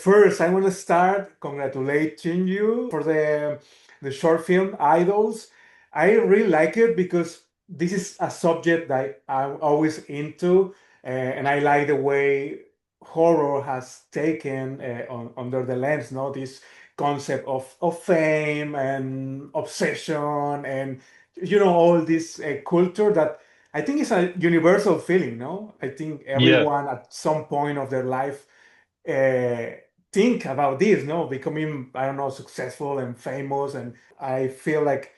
First, I want to start congratulating you for the short film Idols. I really like it because this is a subject that I'm always into, and I like the way horror has taken under the lens, no, this concept of fame and obsession and all this culture that I think is a universal feeling, no? I think Yeah, everyone at some point of their life uh, think about this, no, becoming, I don't know, successful and famous. And I feel like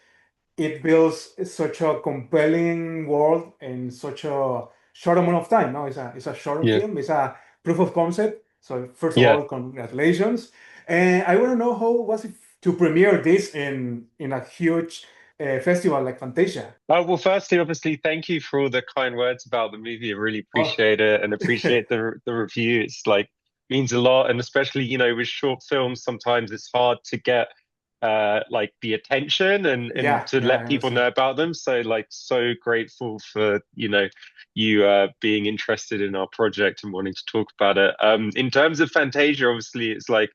it builds such a compelling world in such a short amount of time. No, it's a short yeah, film. It's a proof of concept. So first of yeah. all, congratulations. And I want to know how was it to premiere this in a huge festival like Fantasia. Well, firstly, obviously, thank you for all the kind words about the movie. I really Oh, appreciate it and appreciate the review. It's like means a lot, and especially, with short films, sometimes it's hard to get like the attention and yeah, to yeah, I let people understand. know about them. So like so grateful for, you being interested in our project and wanting to talk about it. In terms of Fantasia, obviously, it's like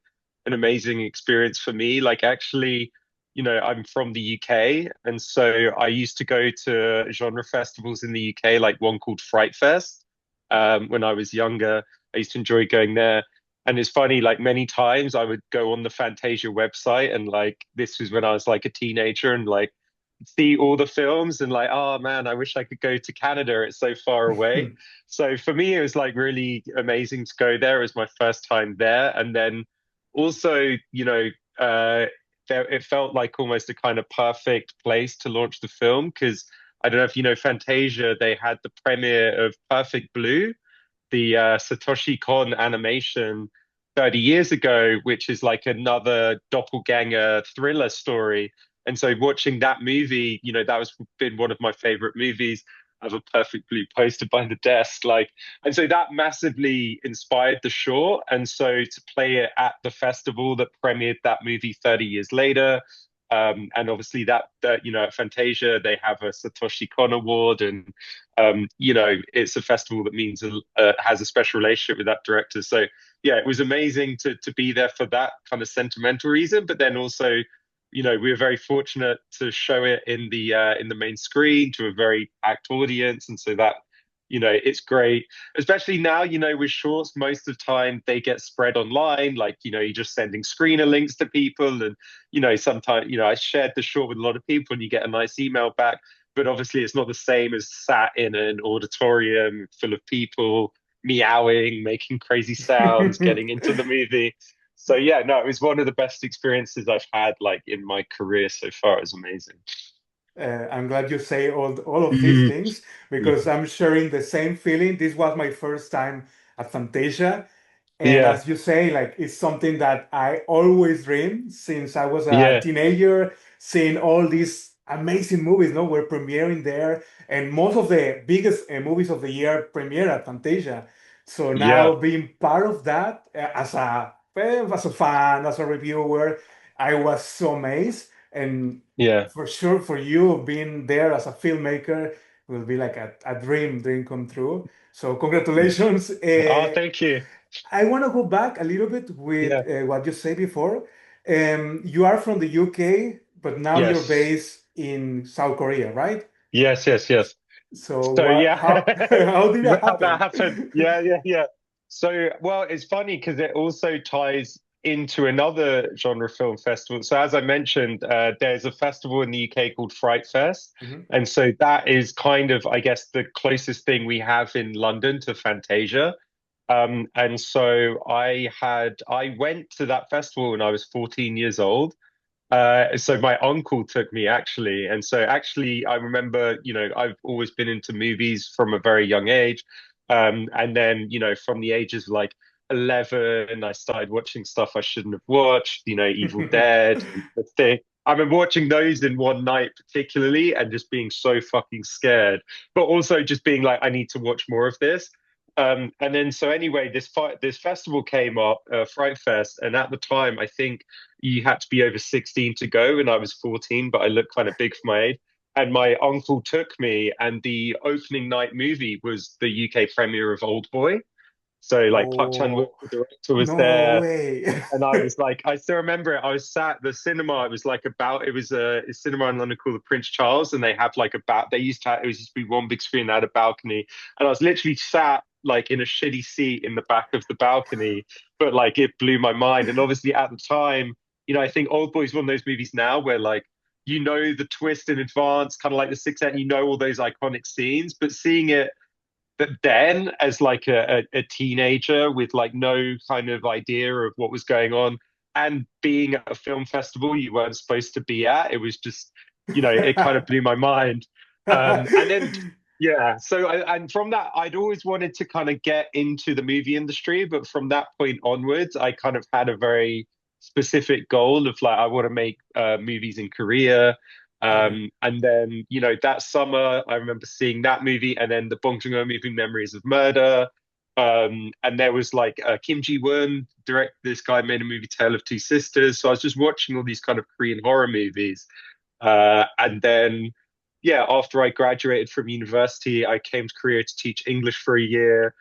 an amazing experience for me. Like actually. I'm from the UK, and so I used to go to genre festivals in the UK, like one called Fright Fest. When I was younger, I used to enjoy going there. And it's funny, like many times I would go on the Fantasia website, and like this was when I was like a teenager, and like see all the films, and like, oh man, I wish I could go to Canada. It's so far away. So for me, it was like really amazing to go there. It was my first time there, and then also, it felt like almost a kind of perfect place to launch the film because I don't know if you know Fantasia, they had the premiere of Perfect Blue, the Satoshi Kon animation 30 years ago, which is like another doppelganger thriller story. And so watching that movie, that was been one of my favorite movies. I have a perfect blue poster by the desk. And so that massively inspired the short. And so to play it at the festival that premiered that movie 30 years later, and obviously that at Fantasia they have a Satoshi Kon Award, and it's a festival that means has a special relationship with that director. So yeah, it was amazing to be there for that kind of sentimental reason, but then also, we were very fortunate to show it in the main screen to a very packed audience, and so that. It's great, especially now, with shorts, most of the time they get spread online. Like, you're just sending screener links to people. And, sometimes, I shared the short with a lot of people and you get a nice email back. But obviously, it's not the same as sat in an auditorium full of people meowing, making crazy sounds, getting into the movie. So yeah, no, it was one of the best experiences I've had like in my career so far. It was amazing. I'm glad you say all of these Mm, things because mm. I'm sharing the same feeling. This was my first time at Fantasia. And Yeah, as you say, like it's something that I always dreamed since I was a yeah, teenager, seeing all these amazing movies, no, were premiering there. And most of the biggest movies of the year premiere at Fantasia. So yeah, now being part of that as a fan, as a reviewer, I was so amazed. And yeah. for sure, for you being there as a filmmaker will be like a dream come true. So congratulations. Oh, thank you. I want to go back a little bit with Yeah. what you said before. You are from the UK, but now you're Yes. based in South Korea, right? Yes, yes, yes. So So what? yeah, How did that how that happen? happened. Yeah, yeah, yeah. So well, it's funny because it also ties into another genre film festival. So as I mentioned, there's a festival in the UK called Fright Fest, Mhm. and so that is kind of, I guess, the closest thing we have in London to Fantasia. And so I went to that festival when I was 14 years old. So my uncle took me actually. And so actually I remember, I've always been into movies from a very young age. And then, from the ages of like 11, I started watching stuff I shouldn't have watched, Evil Dead and The Thing. I remember watching those in one night particularly and just being so fucking scared, but also just being like, I need to watch more of this. And then so anyway, this festival came up, Fright Fest, and at the time I think you had to be over 16 to go, and I was 14, but I looked kind of big for my age. And my uncle took me, and the opening night movie was the UK premiere of Old Boy. So like Park Chan-wook, Oh, the director, was no there. way. And I was like, I still remember it. I was sat at the cinema. It was like about, it was a cinema in London called the Prince Charles, and they have like they used to have, it was used to be one big screen that had a balcony, and I was literally sat like in a shitty seat in the back of the balcony, but like it blew my mind. And obviously at the time, I think Old Boy's one of those movies now where like the twist in advance, kind of like The Sixth Sense, all those iconic scenes, but seeing it but then, as like a teenager with like no kind of idea of what was going on, and being at a film festival you weren't supposed to be at, it was just, it kind of blew my mind. And then, yeah, and from that, I'd always wanted to kind of get into the movie industry, but from that point onwards, I kind of had a very specific goal of like, I want to make movies in Korea. Okay. And then, that summer, I remember seeing that movie and then the Bong Joon-ho movie, Memories of Murder. And there was like Kim Ji-woon, this guy made a movie, Tale of Two Sisters. So I was just watching all these kind of Korean horror movies. And then, yeah, after I graduated from university, I came to Korea to teach English for a year.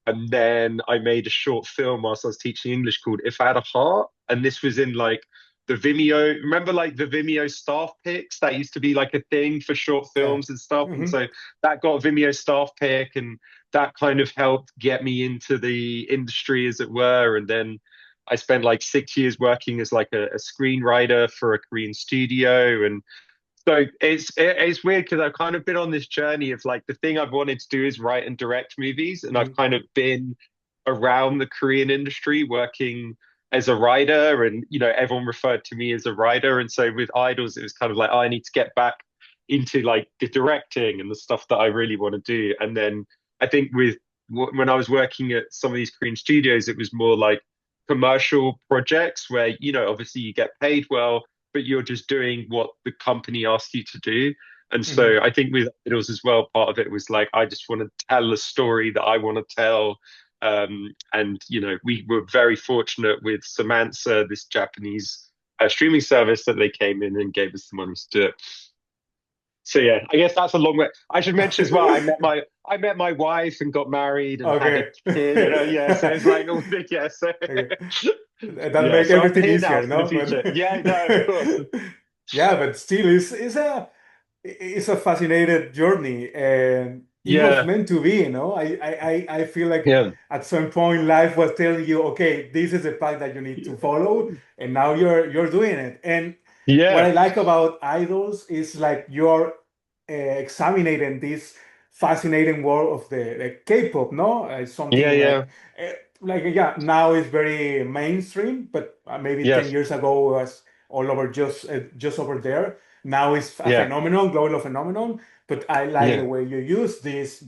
And then I made a short film whilst I was teaching English called If I Had a Heart. And this was in like the Vimeo, remember like the Vimeo staff picks? That used to be like a thing for short Yeah. films and stuff. And Hmm. so that got a Vimeo staff pick, and that kind of helped get me into the industry, as it were. And then I spent like 6 years working as like a screenwriter for a Korean studio. And so it's weird because I've kind of been on this journey of like the thing I've wanted to do is write and direct movies, and I've Hmm. kind of been around the Korean industry working as a writer, and everyone referred to me as a writer, and so with Idols it was kind of like, oh, I need to get back into like the directing and the stuff that I really want to do. And then I think when I was working at some of these Korean studios, it was more like commercial projects where obviously you get paid well, but you're just doing what the company asked you to do. And Hmm. so I think with Idols as well, part of it was like, I just want to tell a story that I want to tell. And we were very fortunate with Samantha, this Japanese streaming service, that they came in and gave us the money to do it. So yeah, I guess that's a long way. I should mention as well, I met my wife and got married and had a Okay. kid. Yeah, so it's like all the yeah, so Okay. That yeah, make so I'm everything here now easier, for the no? future. Yeah, no, of course. Yeah, but still, it's a fascinating journey, and it was Yeah, meant to be. I feel like yeah, at some point life was telling you, okay, this is the path that you need to follow, and now you're doing it. And what I yeah, like about idols is like you're examining this fascinating world of the K-pop. No, it's yeah, something yeah, uh, like yeah, now it's very mainstream, but maybe 10 yes, years ago was all over, just over there. Now it's a yeah, phenomenon, global phenomenon. But I like the yeah. way you use this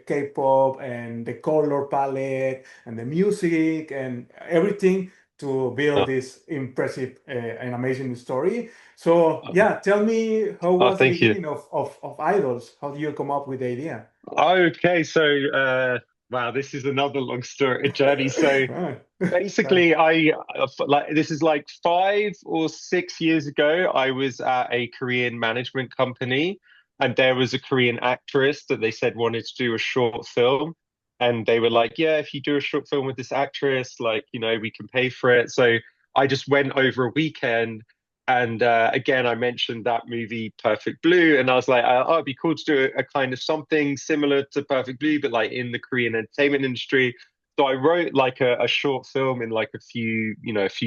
K-pop and the color palette and the music and everything to build Oh, this impressive and amazing story. So oh, yeah, tell me, how oh, was the thank you. beginning of Idols? How did you come up with the idea? Okay, so wow, this is another long story journey. So Right. Right. basically, I like this is like 5 or 6 years ago. I was at a Korean management company, and there was a Korean actress that they said wanted to do a short film, and they were like, "Yeah, if you do a short film with this actress, like we can pay for it." So I just went over a weekend, and again, I mentioned that movie Perfect Blue, and I was like, "Oh, it'd be cool to do a kind of something similar to Perfect Blue, but like in the Korean entertainment industry." So I wrote like a short film in like a few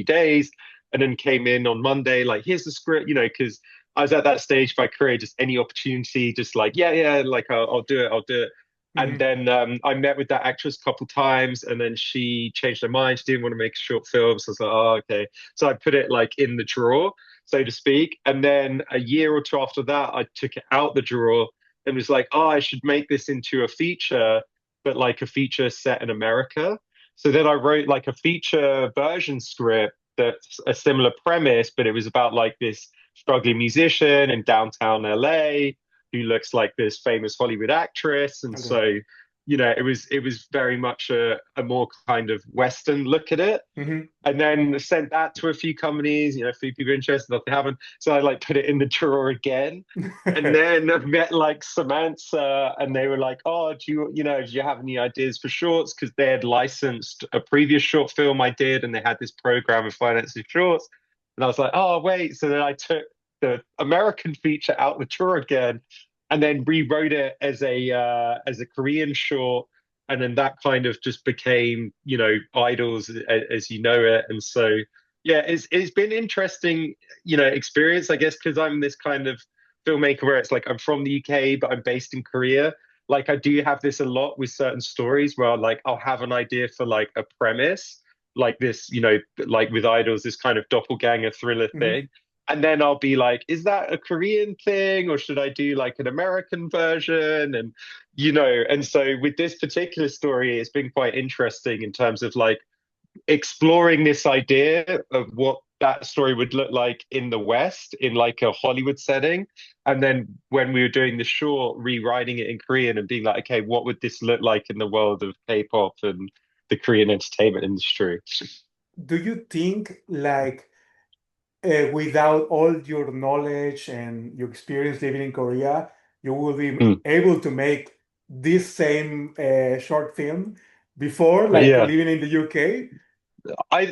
days, and then came in on Monday, like, here's the script, because I was at that stage of my career, just any opportunity, just like, yeah, yeah, like I'll do it, I'll do it. And Mhm. then I met with that actress a couple times, and then she changed her mind. She didn't want to make a short film. So I was like, oh, okay. So I put it like in the drawer, so to speak. And then a year or two after that, I took it out the drawer and was like, oh, I should make this into a feature, but like a feature set in America. So then I wrote like a feature version script that's a similar premise, but it was about like this struggling musician in downtown LA who looks like this famous Hollywood actress. And Okay. so it was very much a more kind of Western look at it. Hmm. And then sent that to a few companies, a few people interested, nothing happened. So I like put it in the drawer again. And then I met like Samantha and they were like, oh, do you have any ideas for shorts? Because they had licensed a previous short film I did and they had this program of financing shorts. And I was like, oh, wait. So then I took the American feature out the drawer again and then rewrote it as a Korean short, and then that kind of just became idols as you know it. And so yeah, it's been interesting experience, I guess, because I'm this kind of filmmaker where it's like I'm from the UK but I'm based in Korea. Like I do have this a lot with certain stories where like I'll have an idea for like a premise like this, like with idols, this kind of doppelganger thriller Hmm. thing. And then I'll be like, is that a Korean thing or should I do like an American version? And so with this particular story, it's been quite interesting in terms of like exploring this idea of what that story would look like in the West in like a Hollywood setting. And then when we were doing the short, rewriting it in Korean and being like, okay, what would this look like in the world of K-pop and the Korean entertainment industry? Do you think like without all your knowledge and your experience living in Korea, you will be Hmm. able to make this same short film before, like Yeah. living in the UK?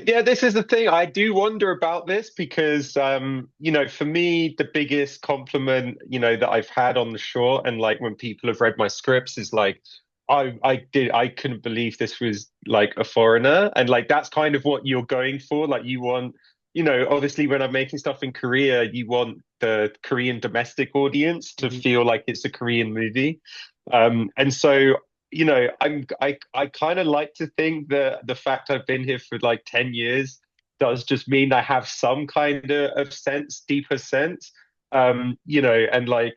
Yeah, this is the thing. I do wonder about this because for me, the biggest compliment, that I've had on the short and like when people have read my scripts is like I couldn't believe this was like a foreigner. And like that's kind of what you're going for. Like you want, obviously when I'm making stuff in Korea, you want the Korean domestic audience to Mhm. feel like it's a Korean movie. And so I kind of like to think that the fact I've been here for like 10 years does just mean I have some kind of sense, deeper sense. And like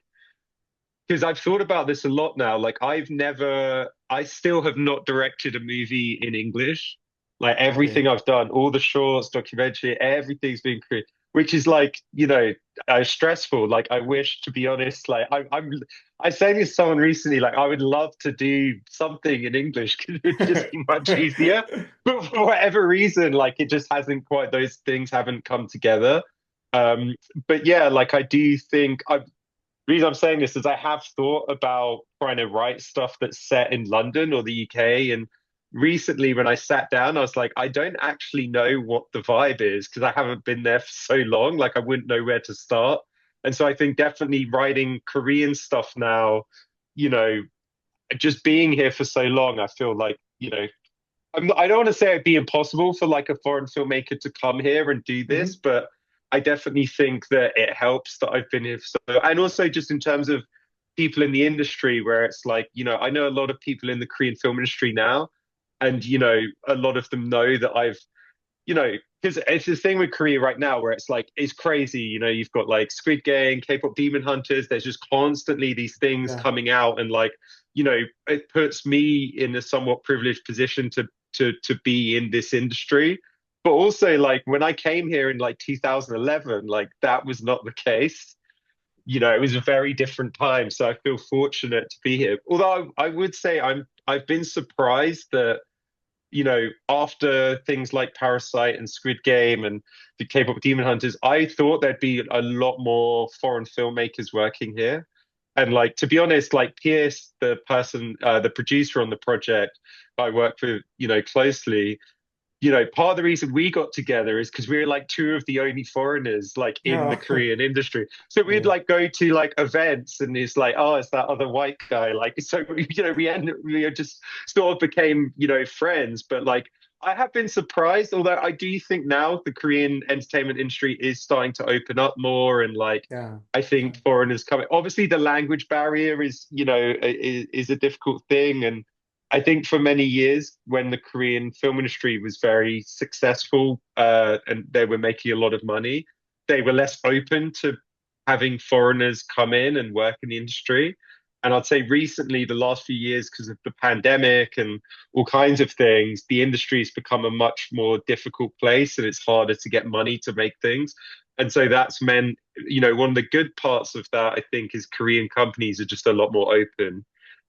because I've thought about this a lot now. Like I still have not directed a movie in English. Like Okay. everything I've done, all the shorts, documentary, everything's been created, which is like, stressful. Like I wish, to be honest, like I saying to someone recently, like I would love to do something in English because it would just be much easier. But for whatever reason, like it just hasn't quite, those things haven't come together. Um, but yeah, like I do think the reason I'm saying this is I have thought about trying to write stuff that's set in London or the UK. And recently, when I sat down, I was like, I don't actually know what the vibe is because I haven't been there for so long. Like, I wouldn't know where to start. And so I think definitely writing Korean stuff now, you know, just being here for so long, I feel like, I don't want to say it'd be impossible for like a foreign filmmaker to come here and do this, Mhm. but I definitely think that it helps that I've been here and also just in terms of people in the industry where it's like, I know a lot of people in the Korean film industry now, and a lot of them know that because it's this thing with Korea right now where it's like it's crazy. You've got like Squid Game, K-pop Demon Hunters. There's just constantly these things Yeah. coming out, and like it puts me in a somewhat privileged position to be in this industry. But also, like when I came here in like 2011, like that was not the case. It was a very different time. So I feel fortunate to be here. Although I would say I've been surprised that after things like Parasite and Squid Game and the K-pop Demon Hunters, I thought there'd be a lot more foreign filmmakers working here. And like to be honest, like Pierce, the producer on the project I work with, closely, part of the reason we got together is because we were like two of the only foreigners like in the No. Korean industry. So we'd Yeah. like go to like events and it's like, oh, it's that other white guy. Like, so, we just sort of became, friends. But like, I have been surprised, although I do think now the Korean entertainment industry is starting to open up more and like, Yeah. I think foreigners coming. Obviously, the language barrier is a difficult thing, and I think for many years, when the Korean film industry was very successful and they were making a lot of money, they were less open to having foreigners come in and work in the industry. And I'd say recently, the last few years, because of the pandemic and all kinds of things, the industry has become a much more difficult place and it's harder to get money to make things. And so that's meant, one of the good parts of that, I think, is Korean companies are just a lot more open.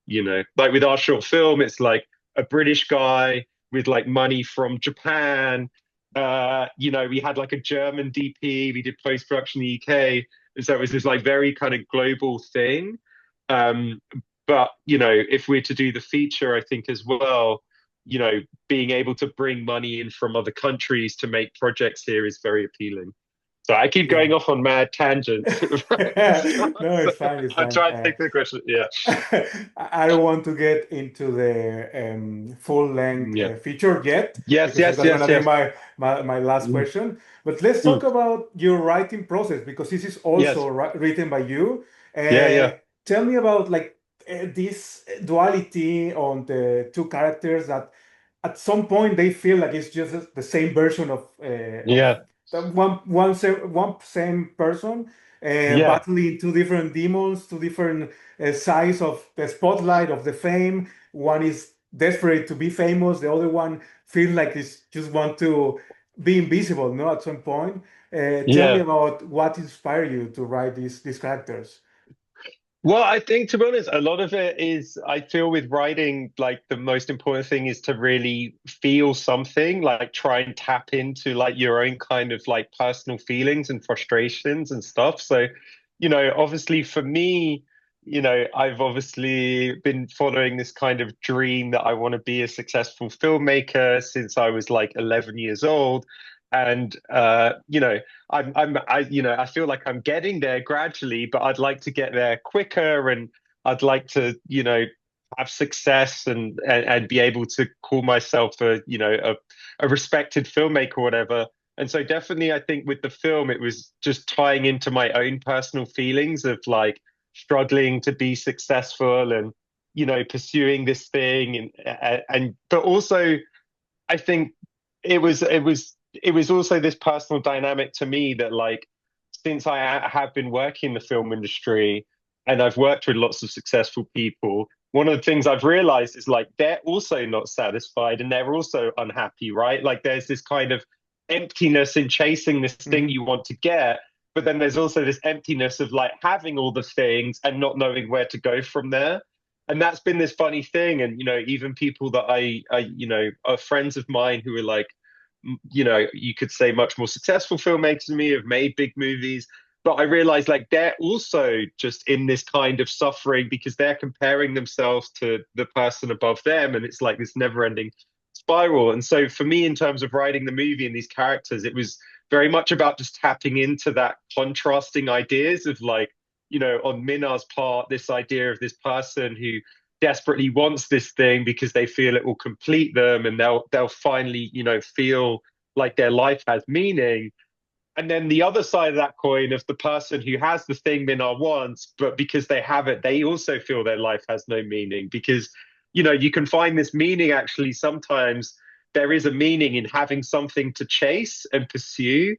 like with our short film, it's like a British guy with like money from Japan. We had like a German DP, we did post-production in the UK. And so it was this like very kind of global thing. Um, but if we're to do the feature, I think as well, you know, being able to bring money in from other countries to make projects here is very appealing. So I keep Yeah. going off on mad tangents. so, No, so it's fine. It's I'll fine. try to take the question. Yeah. I don't want to get into the full-length Yeah. feature yet Yes, because yes, that's gonna yes, be yes. my last Mm, question. But let's talk mm. about your writing process because this is also Yes. written by you. Yeah, yeah. Tell me about like this duality on the two characters that at some point they feel like it's just the same version of Yeah. the one same person Yeah. battling two different demons, two different sides of the spotlight of the fame. One is desperate to be famous. The other one feels like it's just want to be invisible. No, at some point. Tell me Yeah. about what inspired you to write these characters. Well, I think to be honest, a lot of it is I feel with writing, like the most important thing is to really feel something, like try and tap into like your own kind of like personal feelings and frustrations and stuff. So, obviously for me, I've obviously been following this kind of dream that I want to be a successful filmmaker since I was like 11 years old. And I feel like I'm getting there gradually, but I'd like to get there quicker, and I'd like to, have success and be able to call myself a respected filmmaker or whatever. And so definitely I think with the film, it was just tying into my own personal feelings of like struggling to be successful and, pursuing this thing and but also I think it was also this personal dynamic to me that like since have been working in the film industry and I've worked with lots of successful people, one of the things I've realized is like they're also not satisfied and they're also unhappy, right? Like there's this kind of emptiness in chasing this thing Mhm. you want to get, but then there's also this emptiness of like having all the things and not knowing where to go from there. And that's been this funny thing. And even people that are friends of mine who are like, you could say much more successful filmmakers than me, have made big movies. But I realize like they're also just in this kind of suffering because they're comparing themselves to the person above them. And it's like this never ending spiral. And so for me, in terms of writing the movie and these characters, it was very much about just tapping into that contrasting ideas of like, on Minna's part, this idea of this person who desperately wants this thing because they feel it will complete them and they'll finally, feel like their life has meaning. And then the other side of that coin of the person who has the thing Minna wants, but because they have it, they also feel their life has no meaning because, you can find this meaning actually sometimes there is a meaning in having something to chase and pursue,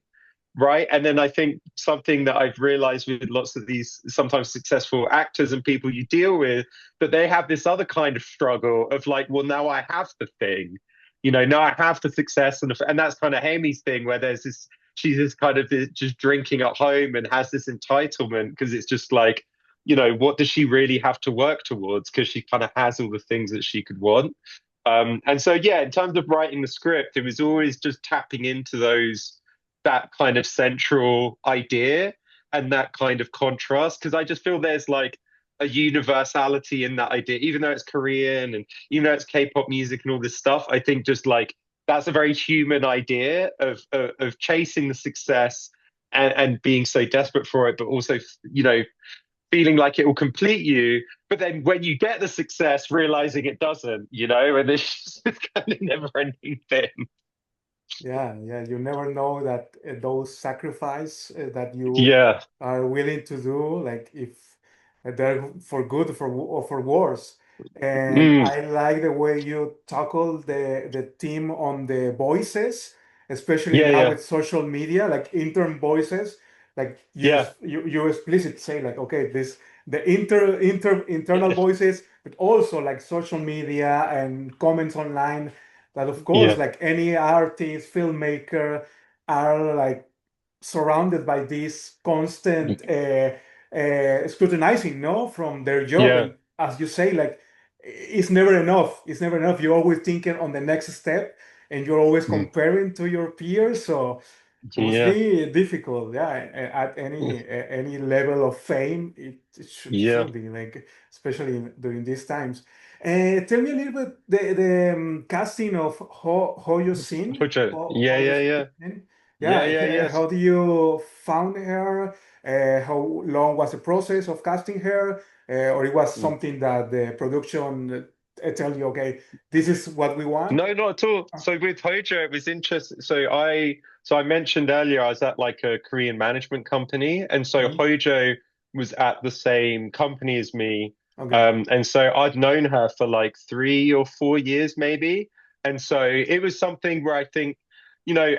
right? And then I think something that I've realized with lots of these sometimes successful actors and people you deal with, that they have this other kind of struggle of like, well, now I have the thing, now I have the success, and that's kind of Hye-mi's thing, where there's this, she's this kind of just drinking at home and has this entitlement because it's just like, what does she really have to work towards? Because she kind of has all the things that she could want. And so, yeah, in terms of writing the script, it was always just tapping into that kind of central idea and that kind of contrast because I just feel there's like a universality in that idea, even though it's Korean and even though it's K-pop music and all this stuff. I think just like that's a very human idea of chasing the success and being so desperate for it, but also feeling like it will complete you. But then when you get the success, realizing it doesn't, and it's just this kind of never-ending thing. Yeah, yeah, you never know that those sacrifice that you Yeah. are willing to do, like if they're for good or for worse. And Mm. I like the way you tackle the theme on the voices, especially Yeah, now yeah, with social media, like intern voices. Like yeah, you explicit say like, okay, this the internal voices, but also like social media and comments online that of course yeah, like any artist filmmaker are like surrounded by this constant scrutinizing no from their job, yeah, and as you say like it's never enough. It's never enough. You're always thinking on the next step, and you're always Mm. comparing to your peers. So must Yeah. be difficult. Yeah, at Mm. any level of fame, it Yeah. should be like, especially during these times. Tell me a little bit the casting of Hoyo Shin. Hojo. Yeah, Hoyo yeah, yeah. Shin. Yeah, Yeah, yeah, yes. how do you found her? How long was the process of casting her? Or it was Mm. something that the production tell you, okay, this is what we want? No, not at all. Oh, So with Hojo, it was interesting. So I mentioned earlier I was at like a Korean management company, and so mhm, Hojo was at the same company as me. okay. And so I'd known her for like 3 or 4 years maybe. And so it was something where I think,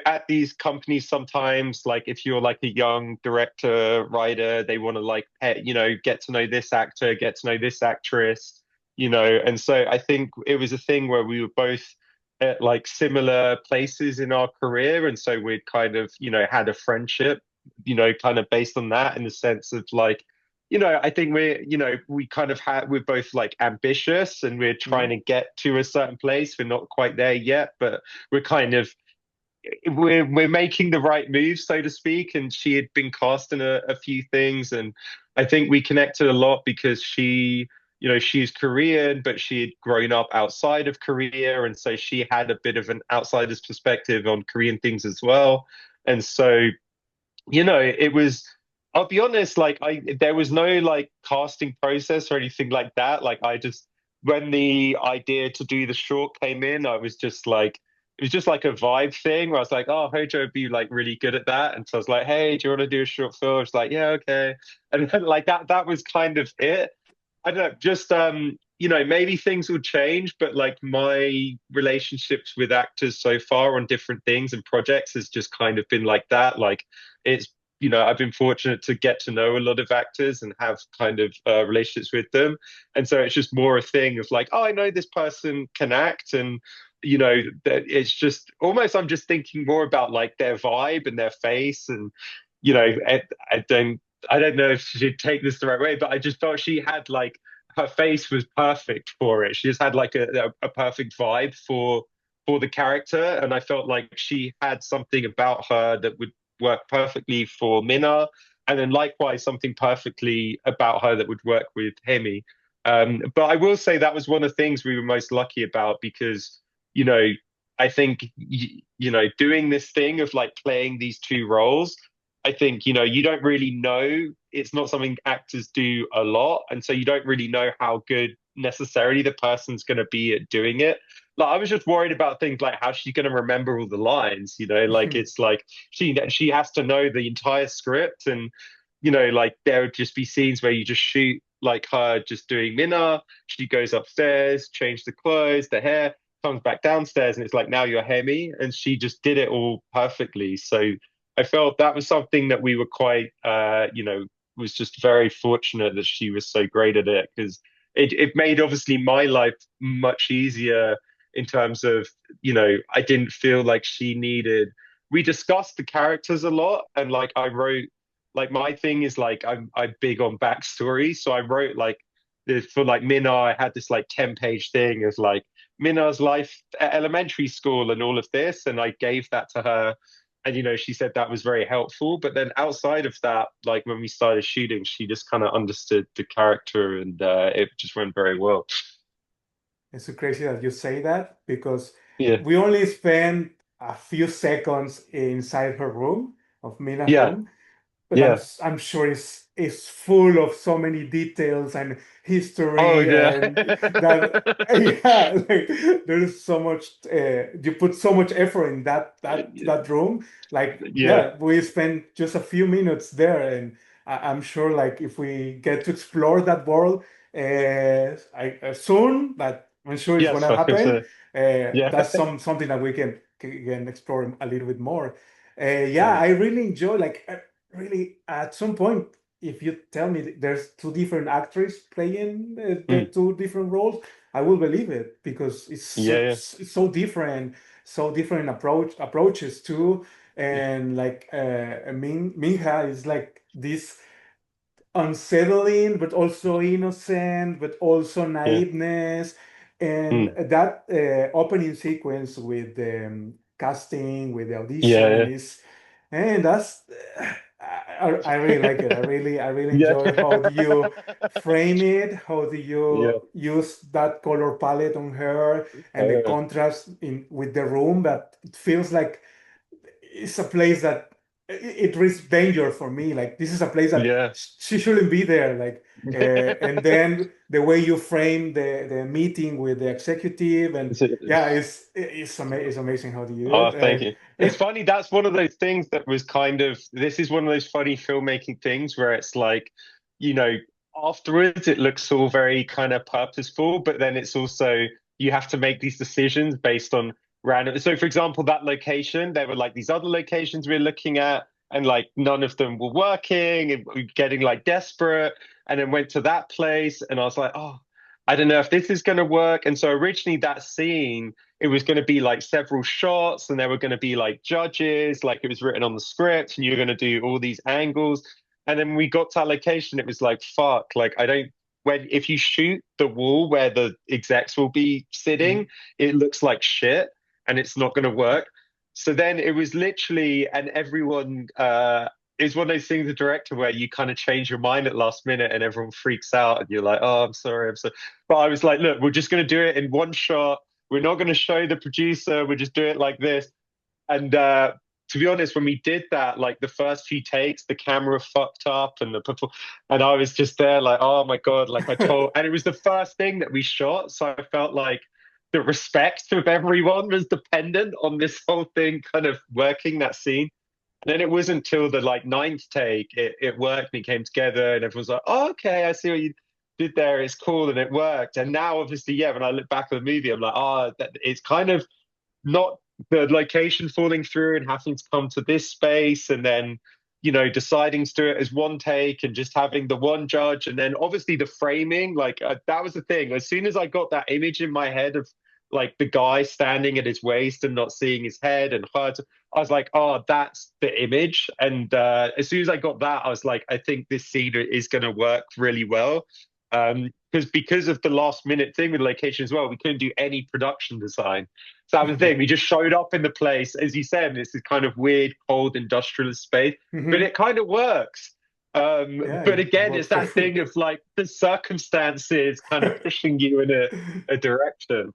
at these companies sometimes, like if you're like a young director, writer, they want to like get to know this actor, get to know this actress, and so I think it was a thing where we were both at like similar places in our career, and so we'd kind of had a friendship, kind of based on that, in the sense of like, I think we kind of we're both like ambitious, and we're trying Mhm, to get to a certain place. We're not quite there yet, but we're kind of we're making the right move, so to speak. And she had been cast in a few things, and I think we connected a lot because she's Korean, but she had grown up outside of Korea, and so she had a bit of an outsider's perspective on Korean things as well. And so, it was. I'll be honest, like there was no like casting process or anything like that. Like I just, when the idea to do the short came in, I was just like, it was just like a vibe thing where I was like, oh, Hojo would be like really good at that. And so I was like, hey, do you want to do a short film? It's like, yeah, okay. And then like that was kind of it. I don't know, just maybe things will change, but like my relationships with actors so far on different things and projects has just kind of been like that. Like it's I've been fortunate to get to know a lot of actors and have kind of relationships with them. And so it's just more a thing of like, oh, I know this person can act, and that it's just almost I'm just thinking more about like their vibe and their face, and I don't know if she'd take this the right way, but I just felt she had like her face was perfect for it. She just had like a perfect vibe for the character, and I felt like she had something about her that would work perfectly for Min-ha, and then likewise something perfectly about her that would work with Hye-mi. But I will say that was one of the things we were most lucky about because, you know, I think doing this thing of like playing these two roles, I think you don't really know. It's not something actors do a lot, and so you don't really know how good necessarily the person's going to be at doing it. Like I was just worried about things like how she's going to remember all the lines. Like mhm. it's like she has to know the entire script, and like there would just be scenes where you just shoot like her just doing Minna. She goes upstairs, change the clothes, the hair, comes back downstairs, and it's like now you're Hemi, and she just did it all perfectly. So I felt that was something that we were quite, was just very fortunate that she was so great at it because it made obviously my life much easier in terms of, I didn't feel like she needed. We discussed the characters a lot, and like I wrote, like my thing is like I'm big on backstory, so I wrote like for like Minna, I had this like 10-page thing of like Minna's life at elementary school and all of this, and I gave that to her, and she said that was very helpful. But then outside of that, like when we started shooting, she just kind of understood the character, and it just went very well. It's so crazy that you say that because Yeah, we only spent a few seconds inside her room, of Mina's yeah, room, but yeah. I'm sure it's full of so many details and Oh history yeah. and that yeah, like there's so much you put so much effort in that room. Like Yeah. yeah, we spent just a few minutes there, and I'm sure like if we get to explore that world soon, that I'm sure it's Yes, gonna I think happen. so. Yeah. That's something that we can explore a little bit more. Yeah, Mm, I really enjoy like really at some point if you tell me there's two different actors playing the mm, two different roles, I will believe it because yeah, yeah. it's so different approaches too. And like Min-ha is like this unsettling, but also innocent, but also Yeah. naiveness. And Mm. that opening sequence with the casting, with the audition Yeah. is, and that's, I really like it. I really Yeah. enjoy how do you frame it, how do Yeah. you use that color palette on her and the Uh, contrast in with the room that it feels like it's a place that it risks danger for me. Like this is a place that yeah. she shouldn't be there. Like, and then the way you frame the meeting with the executive, and yeah, it's amazing how do you do Oh, it. thank you. It's funny. That's one of those things that was kind of, this is one of those funny filmmaking things where it's like, you know, afterwards it looks all very kind of purposeful, but then it's also, you have to make these decisions based on random. So, for example, that location, there were like these other locations we were looking at, and like none of them were working, and we were getting like desperate, and then went to that place, and I was like, oh, I don't know if this is going to work. And so originally that scene, it was going to be like several shots and there were going to be like judges, like it was written on the script, and you were going to do all these angles. And then we got to that location, it was like, fuck, like I don't, when if you shoot the wall where the execs will be sitting, Mhm. it looks like shit and it's not going to work. So then it was literally, and everyone, it's one of those things, the director, where you kind of change your mind at last minute and everyone freaks out and you're like, oh, I'm sorry, I'm sorry. But I was like, look, we're just going to do it in one shot. We're not going to show the producer. We'll just do it like this. And to be honest, when we did that, like the first few takes, the camera fucked up and I was just there like, oh my God, like I told, and it was the first thing that we shot. So I felt like the respect of everyone was dependent on this whole thing kind of working that scene. And then it wasn't until the like ninth take it worked and it came together and everyone's like, oh, okay, I see what you did there. It's cool and it worked. And now obviously, yeah, when I look back at the movie, I'm like, oh, it's kind of not the location falling through and having to come to this space and then, deciding to do it as one take and just having the one judge. And then obviously the framing, like that was the thing. As soon as I got that image in my head of like the guy standing at his waist and not seeing his head and heart, I was like, oh, that's the image. And as soon as I got that, I was like, I think this scene is going to work really well. Because of the last minute thing with location as well, we couldn't do any production design. So that was the thing. We just showed up in the place, as you said, and it's this kind of weird, cold, industrialist space, but Mhm. it kind of works. Yeah, But it again, worked it's that thing perfect. of like the circumstances kind of pushing you in a direction.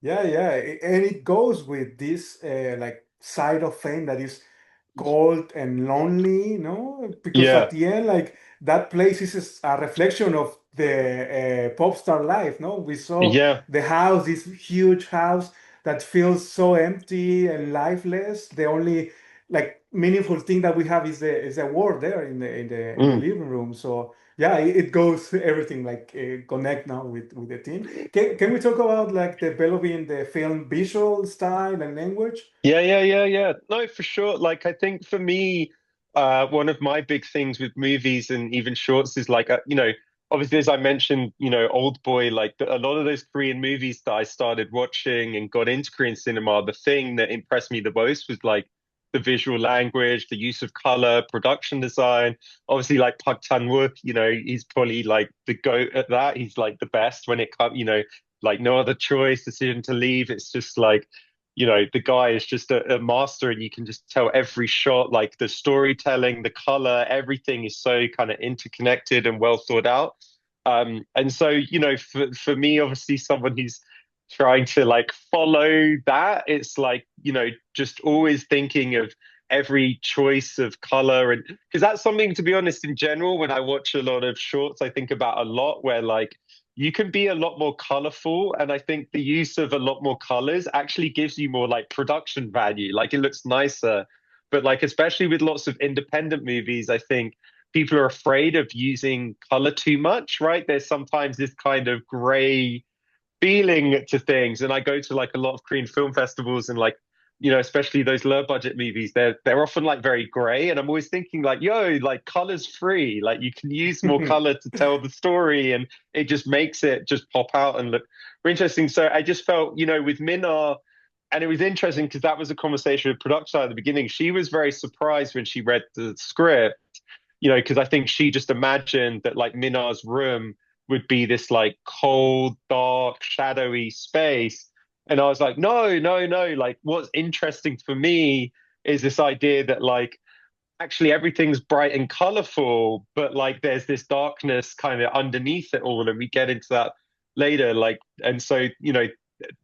Yeah, yeah, and it goes with this like side of fame that is cold and lonely, no? Because at Yeah, the end, like that place is a reflection of the pop star life, no? We saw yeah, the house, this huge house that feels so empty and lifeless. The only like meaningful thing that we have is the word there in the mm. living room. So yeah, it goes everything like connect now with the team. Can we talk about like developing the film visual style and language? Yeah. No, for sure. Like, I think for me, one of my big things with movies and even shorts is like, obviously, as I mentioned, Old Boy, like a lot of those Korean movies that I started watching and got into Korean cinema, the thing that impressed me the most was like the visual language, the use of color, production design. Obviously, like Park Chan-wook, he's probably like the GOAT at that. He's like the best when it comes, like no other choice, decision to leave. It's just like, the guy is just a master, and you can just tell every shot, like the storytelling, the color, everything is so kind of interconnected and well thought out. And so, for me, obviously, someone who's trying to like follow that, it's like, just always thinking of every choice of color. And because that's something, to be honest, in general, when I watch a lot of shorts, I think about a lot where like you can be a lot more colorful. And I think the use of a lot more colors actually gives you more like production value. Like it looks nicer. But like, especially with lots of independent movies, I think people are afraid of using color too much, right? There's sometimes this kind of gray feeling to things. And I go to like a lot of Korean film festivals and like, especially those low budget movies, they're often like very gray. And I'm always thinking like, yo, like color's free. Like you can use more color to tell the story and it just makes it just pop out and look very interesting. So I just felt, with Minna, and it was interesting because that was a conversation with production at the beginning. She was very surprised when she read the script because I think she just imagined that like Minar's room would be this like cold, dark, shadowy space. And I was like, no, no, no. Like, what's interesting for me is this idea that like actually everything's bright and colorful, but like there's this darkness kind of underneath it all, and we get into that later. Like, and so,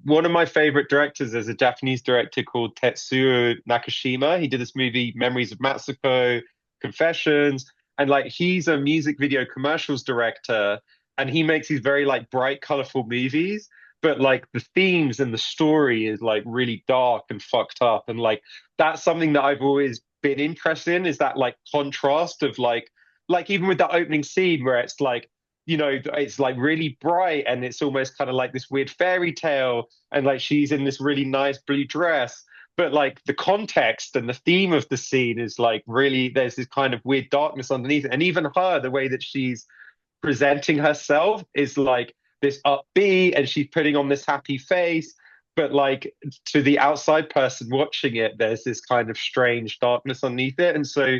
one of my favorite directors is a Japanese director called Tetsuo Nakashima. He did this movie, Memories of Matsuko, Confessions, and like he's a music video commercials director, and he makes these very like bright, colorful movies. But like the themes and the story is like really dark and fucked up. And like that's something that I've always been interested in, is that like contrast of like even with that opening scene where it's like it's like really bright and it's almost kind of like this weird fairy tale, and like she's in this really nice blue dress, but like the context and the theme of the scene is like really there's this kind of weird darkness underneath it. And even her, the way that she's presenting herself is like this upbeat and she's putting on this happy face, but like to the outside person watching it there's this kind of strange darkness underneath it. And so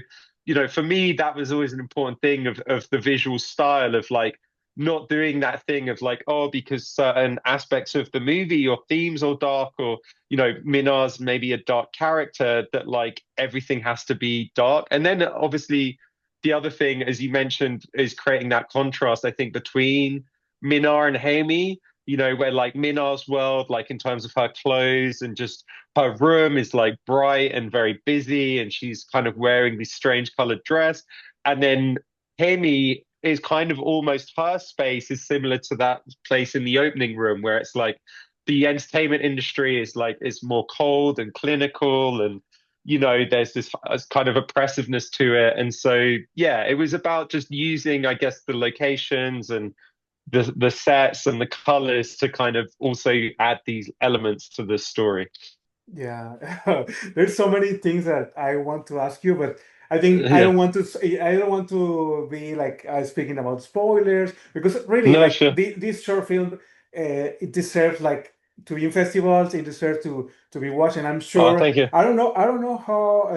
for me that was always an important thing of the visual style, of like not doing that thing of like, oh, because certain aspects of the movie or themes are dark, or Minar's maybe a dark character, that like everything has to be dark. And then obviously the other thing, as you mentioned, is creating that contrast, I think, between Min-ha and Hye-mi, where like Minar's world, like in terms of her clothes and just her room is like bright and very busy, and she's kind of wearing this strange colored dress. And then Hye-mi is kind of almost, her space is similar to that place in the opening room, where it's like the entertainment industry is like is more cold and clinical, and there's this kind of oppressiveness to it. And so, yeah, it was about just using, I guess, the locations and the sets and the colors to kind of also add these elements to the story. Yeah, there's so many things that I want to ask you, but I think Yeah. I don't want to be like speaking about spoilers, because really, No, like sure. this short film, it deserves like to be in festivals. It deserves to be watched, and I'm Oh, sure. thank you. I don't know how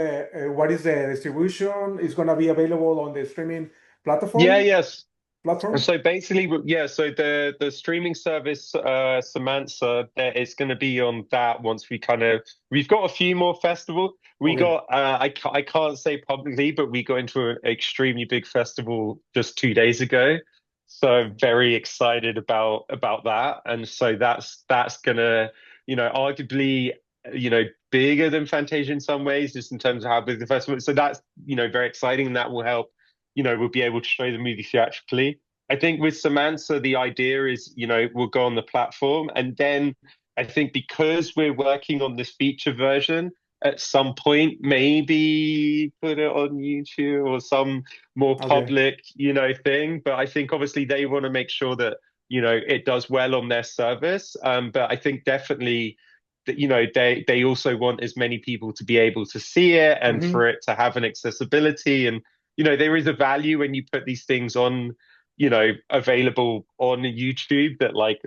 what is the distribution is gonna be available on the streaming Yeah, platform yes. platform. So basically, yeah, so the streaming service, Samantha, it's going to be on that once we've got a few more festivals. We Okay. got, I can't say publicly, but we got into an extremely big festival just 2 days ago. So I'm very excited about that. And so that's gonna, arguably, bigger than Fantasia in some ways, just in terms of how big the festival is. So that's, very exciting, and that will help, we'll be able to show the movie theatrically. I think with Samantha, the idea is, we'll go on the platform. And then I think because we're working on this feature version, at some point, maybe put it on YouTube or some more Okay. public, thing. But I think obviously they want to make sure that, it does well on their service. But I think definitely that, they also want as many people to be able to see it and Mm-hmm. for it to have an accessibility. And, there is a value when you put these things on, available on YouTube, that like,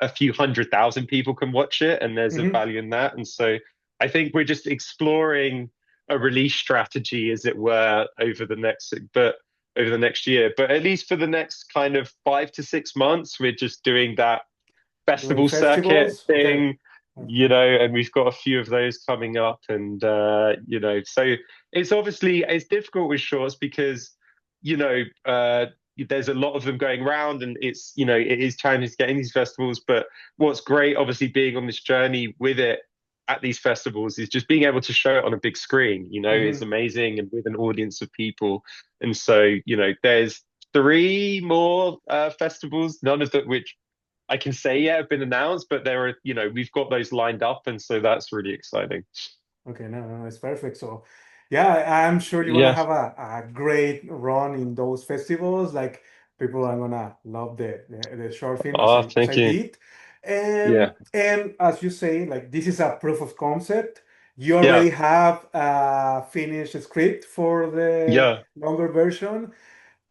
a few 100,000 people can watch it, and there's a Mm-hmm. value in that. And so I think we're just exploring a release strategy, as it were, over the next year. But at least for the next kind of 5 to 6 months, we're just doing that Doing festival circuit festivals. Okay. thing, and we've got a few of those coming up. And so it's obviously it's difficult with shorts because, you know, uh, there's a lot of them going around, and it's, it is challenging to get in these festivals. But what's great, obviously, being on this journey with it at these festivals is just being able to show it on a big screen, is Mm-hmm. amazing, and with an audience of people. And so, there's three more festivals, none of that which I can say yet have been announced, but there are, we've got those lined up, and so that's really exciting. Okay, no, no, it's perfect. So, yeah, I'm sure you're gonna Yeah. have a great run in those festivals. Like people are gonna love the short film Oh, as thank I you. did. Yeah. And as you say, like this is a proof of concept. You Yeah. already have a finished script for the Yeah. longer version.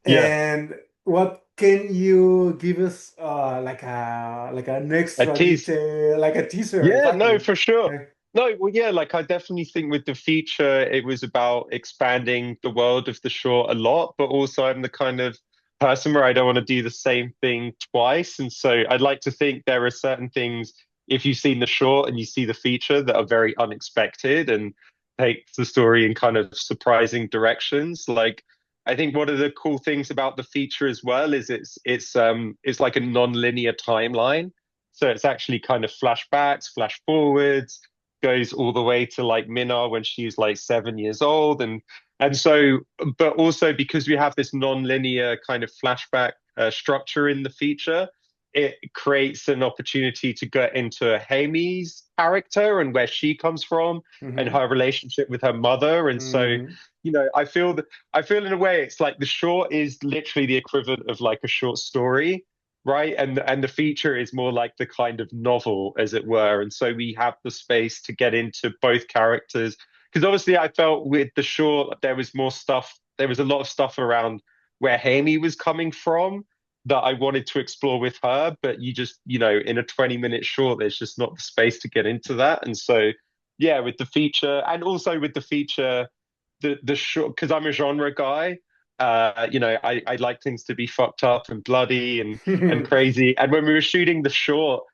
Yeah. And what can you give us like an A extra tease. detail, like a teaser, Yeah, no, exactly. for sure. Okay. No, well, yeah, like I definitely think with the feature, it was about expanding the world of the short a lot, but also I'm the kind of person where I don't want to do the same thing twice. And so I'd like to think there are certain things, if you've seen the short and you see the feature, that are very unexpected and take the story in kind of surprising directions. Like I think one of the cool things about the feature as well is it's like a non-linear timeline. So it's actually kind of flashbacks, flash forwards, goes all the way to like Minna when she's like 7 years old, and so, but also because we have this non-linear kind of flashback structure in the feature, it creates an opportunity to get into Hye-mi's character and where she comes from and Hmm. her relationship with her mother. And so, Hmm. I feel in a way it's like the short is literally the equivalent of like a short story, right? And the feature is more like the kind of novel, as it were. And so we have the space to get into both characters. Because obviously, I felt with the short, there was more stuff. There was a lot of stuff around where Hye-mi was coming from that I wanted to explore with her. But you just, in a 20-minute short, there's just not the space to get into that. And so, yeah, with the feature, and also with the feature, the short, because I'm a genre guy. I like things to be fucked up and bloody and crazy. And when we were shooting the short,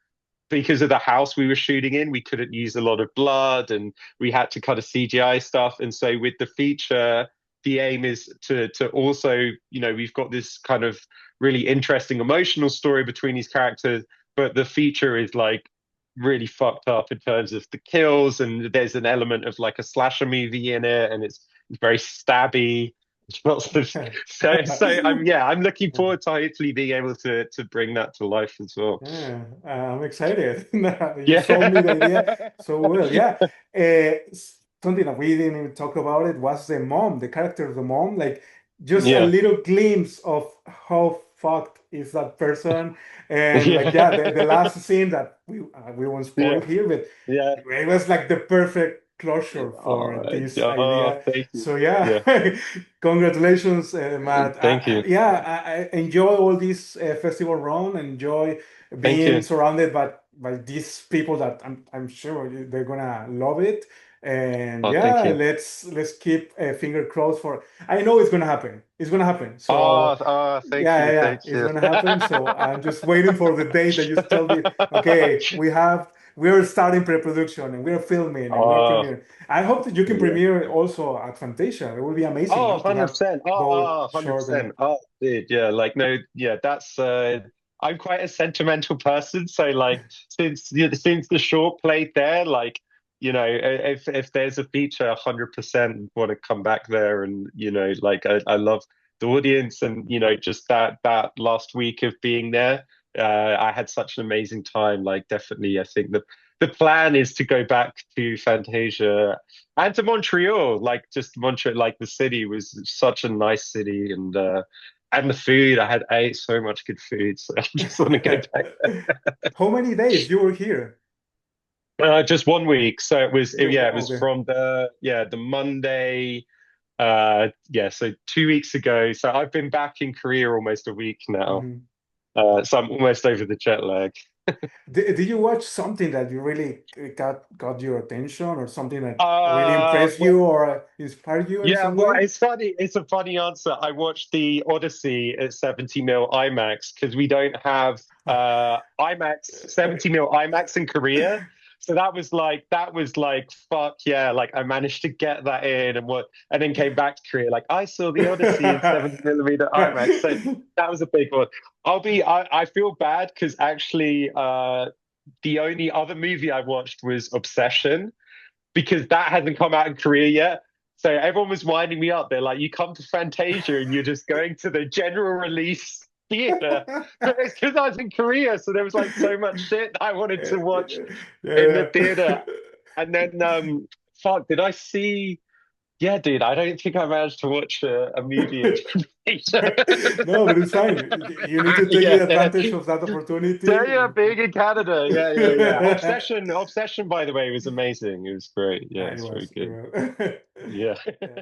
because of the house we were shooting in, we couldn't use a lot of blood and we had to cut a CGI stuff. And so with the feature, the aim is to also, we've got this kind of really interesting emotional story between these characters, but the feature is like really fucked up in terms of the kills, and there's an element of like a slasher movie in it, and it's very stabby. Lots of I'm looking forward to hopefully being able to bring that to life as well. Yeah, I'm excited. You sold me the idea Yeah. so well. Yeah. Something that we didn't even talk about it was the mom, the character of the mom. Like just a Yeah. little glimpse of how fucked is that person. And like, yeah, the Yeah. last scene that we won't spoil Yeah. here, but Yeah. it was like the perfect closure for this idea. Thank you. So yeah, Yeah. congratulations, Matt. Thank you. Yeah, I enjoy all this festival run. Enjoy Thank being you. surrounded by these people that I'm sure they're gonna love it. And Oh, thank yeah, you. let's keep a finger crossed for. I know it's gonna happen. It's gonna happen. So Thank yeah, you. yeah, Thank it's you. gonna happen. So I'm just waiting for the date that you tell me. Okay, we're starting pre-production and we're filming and we're Oh, premiering. I hope that you can yeah. premiere also at Fantasia. It would be amazing, Oh, no, to have 100%. both 100%. short and. Oh, dude, yeah, like no, yeah, that's I'm quite a sentimental person, so like since the short played there, like if there's a feature, 100% want to come back there, and like I love the audience, and just that last week of being there, I had such an amazing time. Like definitely, I think the plan is to go back to Fantasia and to Montreal. Like just Montreal, like the city was such a nice city, and the food. I ate so much good food, so I just want to go back. How many days you were here? Just 1 week, so it was Okay. from the Monday. So 2 weeks ago. So I've been back in Korea almost a week now. Mhm. So I'm almost over the jet lag. Did you watch something that you really got your attention, or something that really impressed Well, you or inspired you in yeah, some well, way? it's funny. It's a funny answer. I watched the Odyssey at 70 mil IMAX because we don't have IMAX 70 mil IMAX in Korea. So that was like fuck yeah, like I managed to get that in and then came back to Korea. Like I saw the Odyssey in 70 millimeter IMAX. So that was a big one. I feel bad because actually the only other movie I watched was Obsession because that hasn't come out in Korea yet. So everyone was winding me up. They're like, you come to Fantasia and you're just going to the general release theater. But it's because I was in Korea. So there was like so much shit I wanted to watch in the Yeah, theater. yeah. And then, fuck, did I see? Yeah, dude, I don't think I managed to watch a movie in Fantasia. No, but it's fine. You need to take Yeah. the advantage of that So opportunity. yeah, being in Canada. Yeah, yeah, yeah. Obsession, by the way, was amazing. It was great. Yeah, It it's very was, it good. was. Yeah. Yeah.